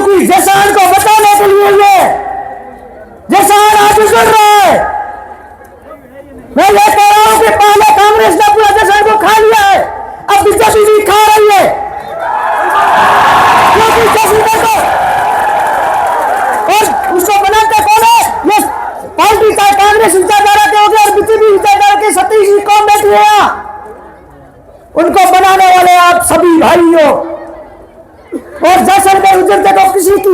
क्योंकि जैसान को बचाने के लिए ये जैसान आज उजड़ रहा है। मैं ये कह रहा हूं कि पहले कांग्रेस ने पूरा जैसान को खा लिया है, अब बीजेपी भी खा रही है। क्योंकि जैसलमेर को और उसको बनाते कौन है? ये पार्टी चाहे कांग्रेस विचारधारा के हो गए और बीजेपी विचारधारा के सतीश जी कौन बैठे हैं, उनको बनाने वाले आप सभी भाई हो। और जैसलमेर उजड़ते तो किसी की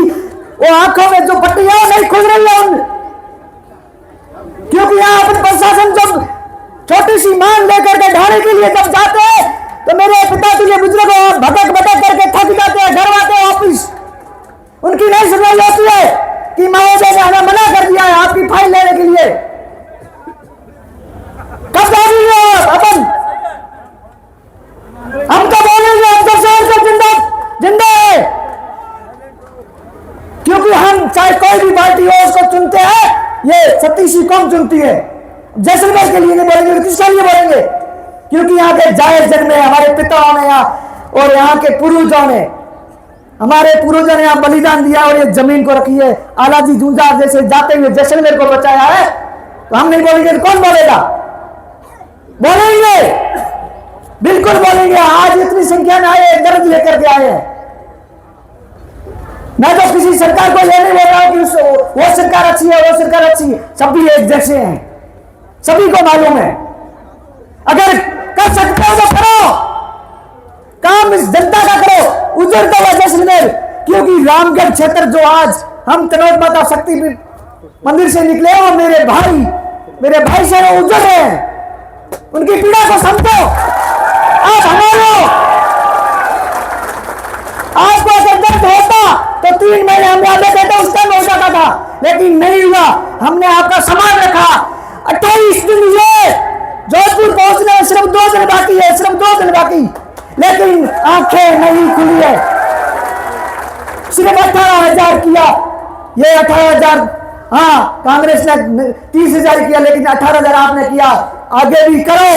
वो आंखों में जो पट्टियां नहीं खुल रही है उन, क्योंकि यहाँ पर प्रशासन जब छोटी सी मांग लेकर के ढाने के लिए जब जाते हैं तो मेरे पिताजी के बुजुर्ग भटक भटक करके थक जाते हैं, घर आते हैं वापिस। उनकी नहीं सुनवाई होती है कि महोदय ने हमें मना कर दिया है आपकी फाइल लेने के लिए। कब जाएंगे अपन? हम तो बोलेंगे हम तो शहर से जिंदा है, क्योंकि हम चाहे कोई भी पार्टी हो उसको चुनते हैं, ये सतीश जी कौन चुनती है। जैसलमेर के लिए नहीं बोलेंगे, किसके लिए बोलेंगे? क्योंकि यहाँ के जायज जन्मे हमारे पिताओं ने और यहाँ के पूर्वजों ने, हमारे पूर्वजों ने यहाँ बलिदान दिया और ये जमीन को रखी है। आलाजी जूझार जैसे जाते हुए जैसलमेर को बचाया है, तो हम नहीं बोलेंगे तो कौन बोलेगा? बोलेंगे, बिल्कुल बोलेंगे। आज इतनी संख्या में आए, दर्द लेकर के आए हैं। मैं तो किसी सरकार को ये नहीं बोल रहा हूं कि वो सरकार अच्छी है, वो सरकार अच्छी है, सभी एक जैसे हैं, सभी को मालूम है। अगर कर सकते हो तो करो, काम इस जनता का करो, उजड़ता हुआ जैसलमेर। क्योंकि रामगढ़ क्षेत्र जो आज हम तनोट माता शक्ति मंदिर से निकले हो, मेरे भाई से वो उजड़ रहे हैं, उनकी पीड़ा को समझो। आप हमारे आपको अगर दर्द होता तो 3 महीने हम याद देते उस टाइम हो जाता था, लेकिन नहीं हुआ। हमने आपका सामान रखा। 28 दिन हुए, जोधपुर पहुंचने में सिर्फ 2 दिन बाकी है, सिर्फ 2 दिन बाकी, लेकिन आंखें नहीं खुली है। सिर्फ 18,000 किया, ये 18,000, हाँ कांग्रेस ने 30,000 किया, लेकिन 18,000 आपने किया। आगे भी करो।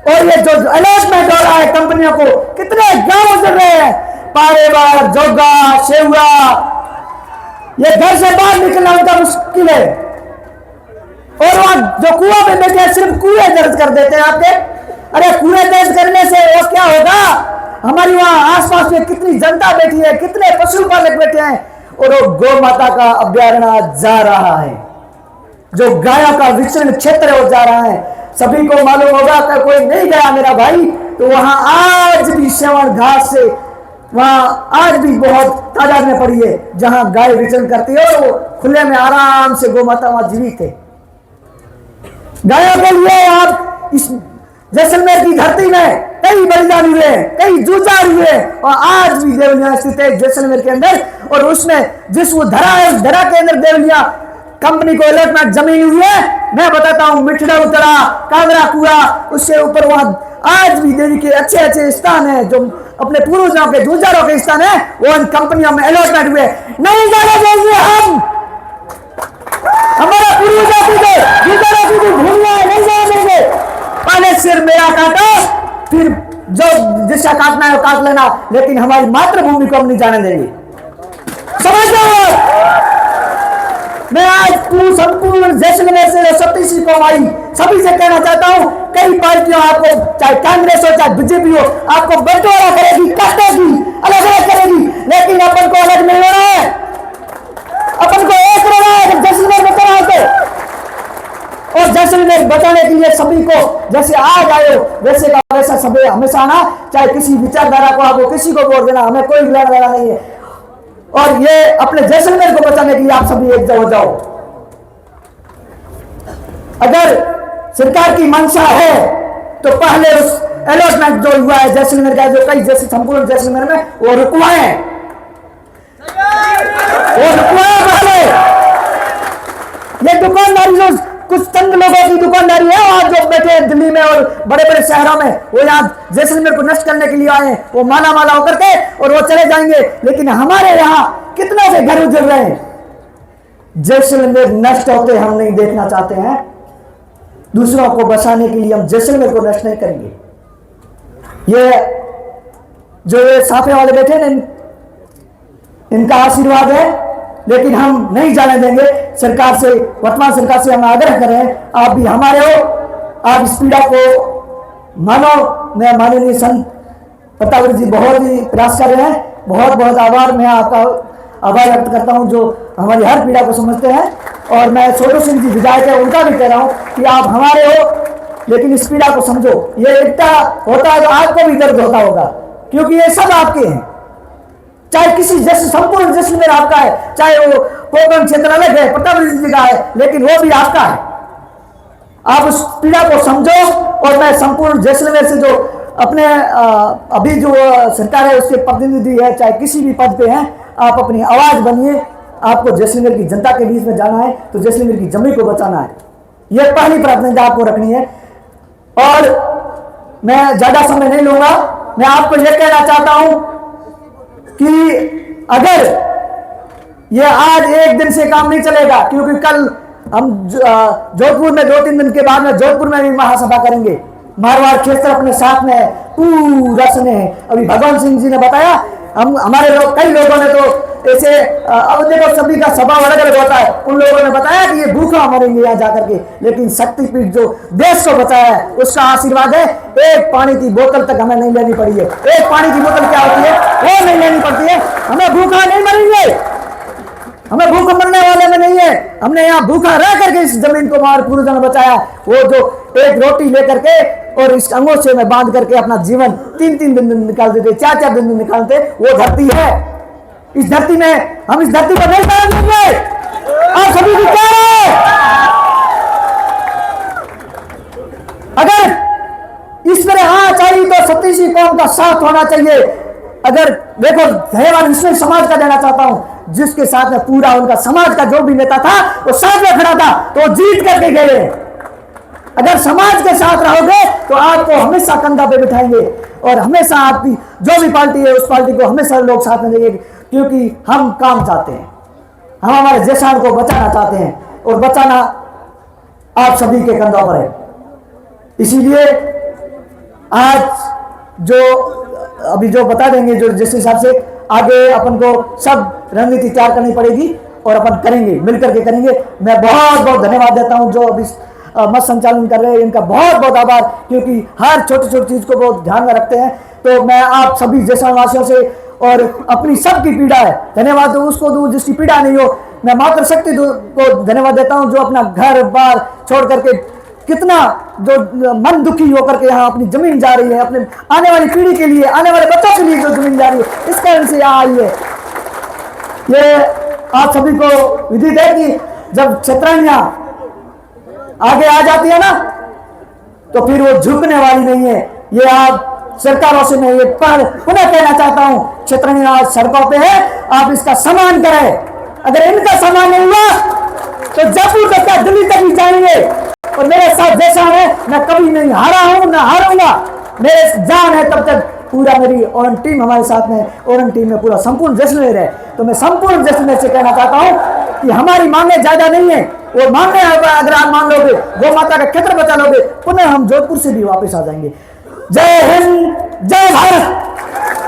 और ये जो अलॉटमेंट हो रहा है कंपनियों को, कितने गांव उजड़ रहे हैं, पारेवार, जोगा, शेवड़ा, ये घर से बाहर निकलना उनका मुश्किल है। और वहां जो कुआं में बैठे हैं, सिर्फ कुएं दर्ज कर देते हैं आपके। अरे कुएं दर्ज करने से वो क्या होगा? हमारी वहां आसपास में कितनी जनता बैठी है, कितने पशुपालक बैठे हैं, और वो गौ माता का अभ्यारण्य जा रहा है, जो गायों का विचरण क्षेत्र है वो जा रहा है। सभी को मालूम होगा कि कोई नहीं गया मेरा भाई, तो वहां आज भी श्रवण घास से वहां आज भी बहुत तादाद में पड़ी है, जहां गाय विचरण करती है और वो खुले में आराम से गौ माता वहां जीवित है। गायों के लिए आप इस जैसलमेर की धरती में कई बलिदान हुए, कई जूझार हुए, और आज भी देवलिया स्थित है जैसलमेर के अंदर। और उसमें जिस वो धरा है, उस धरा के अंदर देवलिया कंपनी को अलॉटमेंट जमीन हुई है। मैं बताता हूं, मिठड़ा उतरा, कांगड़ा कुआ, उससे ऊपर वहां आज भी देवी के अच्छे अच्छे स्थान है, जो अपने पूर्वजों के जूझारों के स्थान है, वो इन कंपनियों में अलॉटमेंट हुए। नहीं जाने देंगे हम, हमारा पूर्वजों की जूझारों की भूमिया नहीं जाने देंगे। पहले सिर मेरा काटो, फिर जो जिसका काटना है वो काट लेना, लेकिन हमारी मातृभूमि को हम नहीं जाने देंगे। समझ लो। मैं आज संपूर्ण जैसलमेर से सतीश जी को आई सभी से कहना चाहता हूं, कई पार्टियां आपको, चाहे कांग्रेस हो चाहे बीजेपी हो, आपको बंटवारा करेगी, काटेगी, अलग अलग करेगी, लेकिन अपन को अलग नहीं होना है, अपन को एक रहना है। जैसलमेर बचाना है और जैसलमेर बचाने के लिए सभी को जैसे आज आए हो वैसे का वैसा सभी हमेशा आना, चाहे किसी विचारधारा को आपको किसी को वोट देना, हमें कोई लेना देना नहीं है। और ये अपने जैसलमेर को बचाने के लिए आप सभी एक हो जाओ। अगर सरकार की मंशा है तो पहले उस अलॉटमेंट जो हुआ है जैसलमेर का, जो कई जैसे संपूर्ण जैसलमेर में, वो रुकवाएं, पहले। ये दुकानदारी जो कुछ चंद लोगों की दुकानदारी है, आज जो बैठे हैं दिल्ली में और बड़े बड़े शहरों में, वो यहाँ जैसलमेर को नष्ट करने के लिए आए हैं, वो माला माला होकर के और वो चले जाएंगे। लेकिन हमारे यहाँ कितने से घर उजड़ रहे हैं। जैसलमेर नष्ट होते हम नहीं देखना चाहते हैं। दूसरों को बचाने के लिए हम जैसलमेर को नष्ट नहीं करेंगे। ये जो ये साफे वाले बैठे हैं, इनका आशीर्वाद है, लेकिन हम नहीं जाने देंगे। सरकार से, वर्तमान सरकार से हम आग्रह करें, आप भी हमारे हो, आप इस पीड़ा को मानो। मैं माननीय संत प्रताप जी बहुत ही प्रयास कर रहे हैं, बहुत बहुत आभार, मैं आपका आभार व्यक्त करता हूं जो हमारी हर पीड़ा को समझते हैं। और मैं छोटू सिंह जी विधायक है, उनका भी कह रहा हूं कि आप हमारे हो, लेकिन इस पीड़ा को समझो। ये एकता होता है तो आपको भी दर्द होता होगा, क्योंकि ये सब आपके हैं। चाहे किसी जैसे संपूर्ण जैसलमेर आपका है, चाहे वो कोकण क्षेत्र अलग है, प्रताप जी का है, लेकिन वो भी आपका है। आप उस पीड़ा को समझो। और मैं संपूर्ण जैसलमेर से जो अपने अभी जो सरकार है उसके प्रतिनिधि है, चाहे किसी भी पद पे हैं, आप अपनी आवाज बनिए। आपको जैसलमेर की जनता के बीच में जाना है तो जैसलमेर की जमीन को बचाना है, यह पहली प्राथमिकता आपको रखनी है। और मैं ज्यादा समय नहीं लूंगा, मैं आपको यह कहना चाहता हूं कि अगर ये आज एक दिन से काम नहीं चलेगा, क्योंकि कल हम जोधपुर में 2-3 दिन के बाद में जोधपुर में भी महासभा करेंगे। मारवाड़ क्षेत्र अपने साथ में पूरा सुने हैं। अभी भगवान सिंह जी ने बताया, हम हमारे लोग, कई लोगों ने तो ऐसे, अब देखो सभी का स्वभाव अलग अलग होता है, उन लोगों ने बताया कि ये भूखा मरेंगे यहाँ जाकर के, लेकिन शक्तिपीठ जो देश को बचाया है उसका आशीर्वाद है। एक पानी की बोतल तक हमें नहीं लेनी पड़ी है। एक पानी की बोतल क्या होती है वो नहीं लेनी पड़ती है। हमें भूखा नहीं मरेंगे, हमें भूख मरने वाले में नहीं है। हमने यहाँ भूखा रह करके इस जमीन को हमारे पूर्वजों ने बचाया। वो जो एक रोटी लेकर के और इस अंगोछे में बांध करके अपना जीवन 3-3 दिन निकालते थे, 4-4 दिन निकालते, वो धरती है। इस धरती में हम इस धरती पर नहीं जाने देंगे। आप सभी को कह रहे हैं, अगर इस पर हाँ चाहिए तो सतीशी कौम का साथ होना चाहिए। अगर देखो, धन्यवाद इसमें समाज का देना चाहता हूं, जिसके साथ में पूरा उनका समाज का जो भी नेता था वो साथ में खड़ा था, तो जीत करके गए। अगर समाज के साथ रहोगे तो आपको हमेशा कंधा पे बिठाएंगे और हमेशा आपकी जो भी पार्टी है उस पार्टी को हमेशा लोग साथ में देंगे, क्योंकि हम काम चाहते हैं, हम हमारे जैसान को बचाना चाहते हैं और बचाना आप सभी के कंधों पर है। इसीलिए आज जो अभी जो बता देंगे, जो जिस हिसाब से आगे अपन को सब रणनीति तैयार करनी पड़ेगी और अपन करेंगे, मिलकर के करेंगे। मैं बहुत बहुत धन्यवाद देता हूं जो अभी मत संचालन कर रहे हैं, इनका बहुत बहुत आभार, क्योंकि हर छोटी छोटी चीज को बहुत ध्यान में रखते हैं। तो मैं आप सभी जैसा वासियों से और अपनी सबकी पीड़ा है धन्यवाद दूं, उसको दूं जिसकी पीड़ा नहीं हो। मैं मातृशक्ति को धन्यवाद देता हूं जो अपना घर बार छोड़ करके कितना जो मन दुखी होकर के यहाँ अपनी जमीन जा रही है, अपने आने वाली पीढ़ी के लिए, आने वाले बच्चों के लिए जो जमीन जा रही है, इस कारण से यहाँ आई है। ये आप सभी को विदित है कि जब क्षेत्रानियां आगे आ जाती है ना तो फिर वो झुकने वाली नहीं है। ये आप सरकारों से मैं ये पुनः कहना चाहता हूं, क्षेत्रानियां आज सड़कों पे है, आप इसका सम्मान करें। अगर इनका सम्मान नहीं हुआ तो जयपुर तक क्या दिल्ली तक भी जाएंगे। और मेरे साथ जैसा है, मैं कभी नहीं हारा हूं, ना हारूंगा। मेरे जान है तब तक पूरा मेरी ओरन टीम हमारे साथ में, ओरन टीम में पूरा संपूर्ण जैसलमेर है। तो मैं संपूर्ण जैसलमेर से कहना चाहता हूं कि हमारी मांगे ज्यादा नहीं है, वो मांगे अगर आप मान लोगे, गौ माता का क्षेत्र बचा लोगे, पुनः हम जोधपुर से भी वापस आ जाएंगे। जय हिंद, जय भारत।